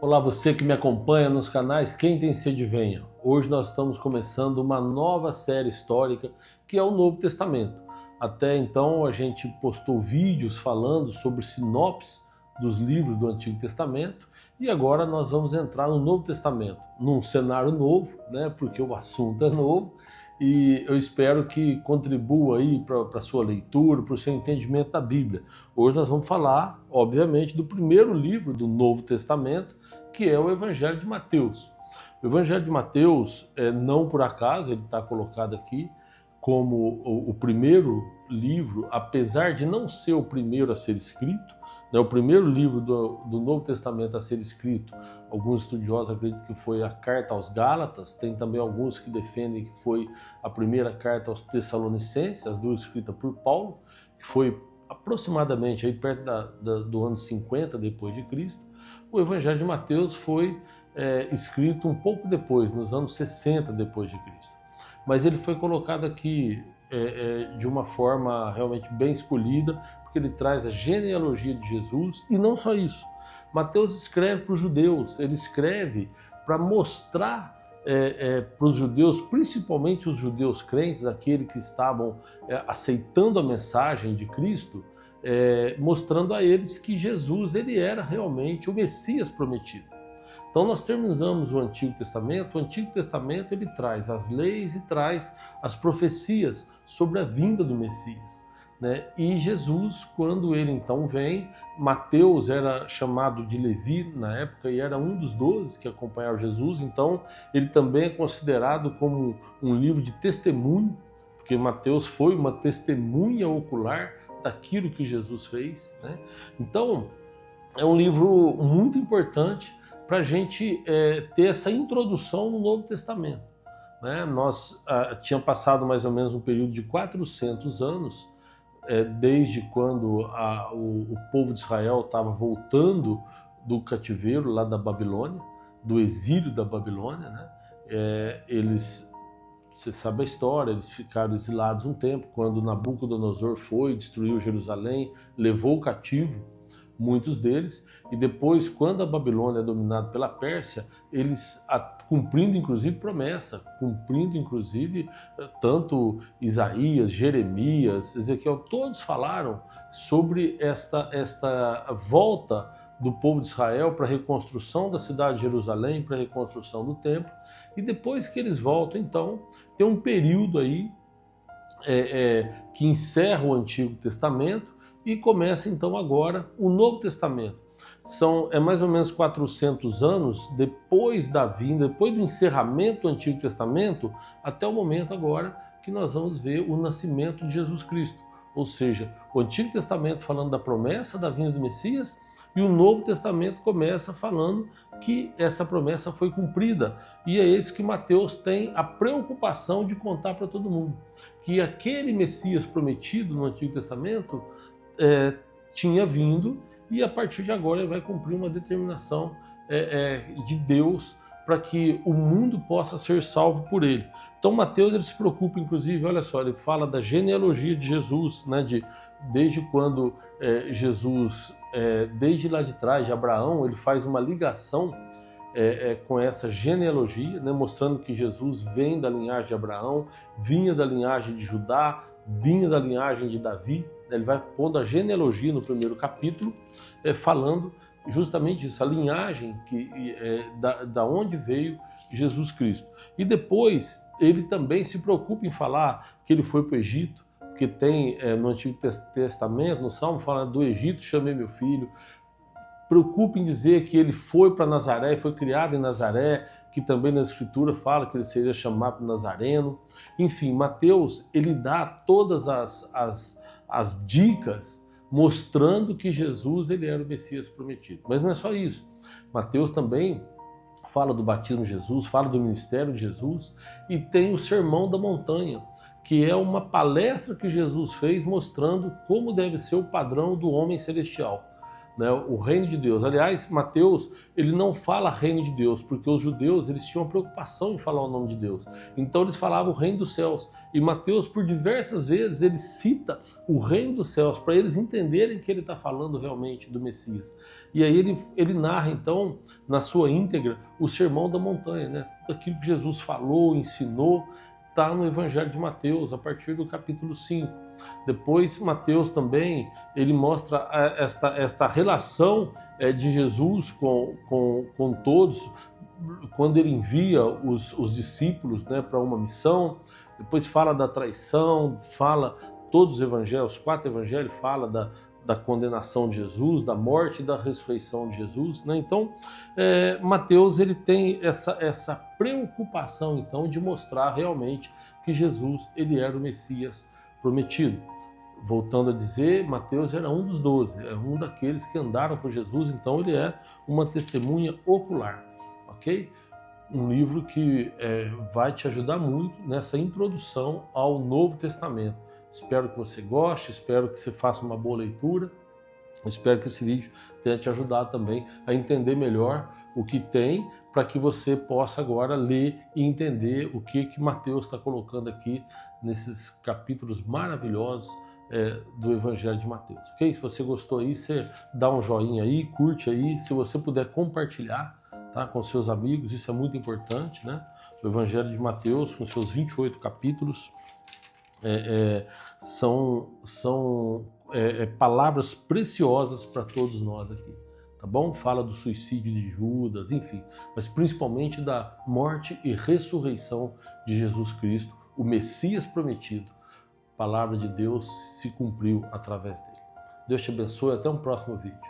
Olá, você que me acompanha nos canais Quem Tem Sede Venha. Hoje nós estamos começando uma nova série histórica que é o Novo Testamento. Até então a gente postou vídeos falando sobre sinopse dos livros do Antigo Testamento e agora nós vamos entrar no Novo Testamento, num cenário novo, né? Porque o assunto é novo e eu espero que contribua aí para a sua leitura, para o seu entendimento da Bíblia. Hoje nós vamos falar, obviamente, do primeiro livro do Novo Testamento, que é o Evangelho de Mateus. O Evangelho de Mateus, não por acaso, ele está colocado aqui como o primeiro livro, apesar de não ser o primeiro a ser escrito, né, o primeiro livro do Novo Testamento a ser escrito, alguns estudiosos acreditam que foi a Carta aos Gálatas, tem também alguns que defendem que foi a primeira carta aos Tessalonicenses, as duas escritas por Paulo, que foi aproximadamente aí perto do ano 50 depois de Cristo. O Evangelho de Mateus foi escrito um pouco depois, nos anos 60 depois de Cristo. Mas ele foi colocado aqui de uma forma realmente bem escolhida, porque ele traz a genealogia de Jesus, e não só isso. Mateus escreve para os judeus, ele escreve para mostrar para os judeus, principalmente os judeus crentes, aqueles que estavam aceitando a mensagem de Cristo, mostrando a eles que Jesus ele era realmente o Messias prometido. Então nós terminamos o Antigo Testamento ele traz as leis e traz as profecias sobre a vinda do Messias, né? E Jesus, quando ele então vem, Mateus era chamado de Levi na época e era um dos 12 que acompanharam Jesus, então ele também é considerado como um livro de testemunho, porque Mateus foi uma testemunha ocular daquilo que Jesus fez, né? Então é um livro muito importante para a gente ter essa introdução no Novo Testamento, né? Nós tinha passado mais ou menos um período de 400 anos, desde quando o povo de Israel estava voltando do cativeiro lá da Babilônia, do exílio da Babilônia, né? Você sabe a história, eles ficaram exilados um tempo, quando Nabucodonosor foi, destruiu Jerusalém, levou cativo muitos deles, e depois, quando a Babilônia é dominada pela Pérsia, eles, cumprindo inclusive promessa, cumprindo inclusive tanto Isaías, Jeremias, Ezequiel, todos falaram sobre esta volta do povo de Israel para a reconstrução da cidade de Jerusalém, para a reconstrução do templo, e depois que eles voltam, então, tem um período aí que encerra o Antigo Testamento, e começa então agora o Novo Testamento. É mais ou menos 400 anos depois da vinda, depois do encerramento do Antigo Testamento, até o momento agora que nós vamos ver o nascimento de Jesus Cristo. Ou seja, o Antigo Testamento falando da promessa da vinda do Messias, e o Novo Testamento começa falando que essa promessa foi cumprida. E é isso que Mateus tem a preocupação de contar para todo mundo. Que aquele Messias prometido no Antigo Testamento tinha vindo, e a partir de agora ele vai cumprir uma determinação de Deus para que o mundo possa ser salvo por ele. Então Mateus ele se preocupa, inclusive, olha só, ele fala da genealogia de Jesus, né, desde quando Jesus, desde lá de trás, de Abraão, ele faz uma ligação com essa genealogia, né, mostrando que Jesus vem da linhagem de Abraão, vinha da linhagem de Judá, vinha da linhagem de Davi. Ele vai pondo a genealogia no primeiro capítulo, falando justamente isso, a linhagem da onde veio Jesus Cristo. E depois ele também se preocupa em falar que ele foi para o Egito, porque tem no Antigo Testamento, no Salmo, fala do Egito chamei meu filho. Preocupa em dizer que ele foi para Nazaré, foi criado em Nazaré, que também na Escritura fala que ele seria chamado Nazareno. Enfim, Mateus ele dá todas as dicas mostrando que Jesus ele era o Messias prometido. Mas não é só isso. Mateus também fala do batismo de Jesus, fala do ministério de Jesus, e tem o Sermão da Montanha, que é uma palestra que Jesus fez mostrando como deve ser o padrão do homem celestial, né, o reino de Deus. Aliás, Mateus, ele não fala reino de Deus, porque os judeus, eles tinham preocupação em falar o nome de Deus. Então eles falavam o reino dos céus. E Mateus, por diversas vezes, ele cita o reino dos céus, para eles entenderem que ele está falando realmente do Messias. E aí ele narra, então, na sua íntegra, o Sermão da Montanha, né? Daquilo que Jesus falou, ensinou, está no Evangelho de Mateus, a partir do capítulo 5. Depois, Mateus também, ele mostra esta relação de Jesus com todos, quando ele envia os discípulos, né, para uma missão. Depois fala da traição, fala, todos os evangelhos, os 4 evangelhos, fala da condenação de Jesus, da morte e da ressurreição de Jesus, né? Então, Mateus, ele tem essa preocupação, então, de mostrar realmente que Jesus, ele era o Messias prometido. Voltando a dizer, Mateus era um dos 12, é um daqueles que andaram com Jesus, então ele é uma testemunha ocular, ok? Um livro que vai te ajudar muito nessa introdução ao Novo Testamento. Espero que você goste, espero que você faça uma boa leitura, espero que esse vídeo tenha te ajudado também a entender melhor o que tem, para que você possa agora ler e entender o que Mateus está colocando aqui nesses capítulos maravilhosos do Evangelho de Mateus. Ok? Se você gostou aí, você dá um joinha aí, curte aí, se você puder compartilhar, tá, com seus amigos, isso é muito importante, né? O Evangelho de Mateus, com seus 28 capítulos, são palavras preciosas para todos nós aqui, tá bom? Fala do suicídio de Judas, enfim, mas principalmente da morte e ressurreição de Jesus Cristo, o Messias prometido. A palavra de Deus se cumpriu através dele. Deus te abençoe, até um próximo vídeo.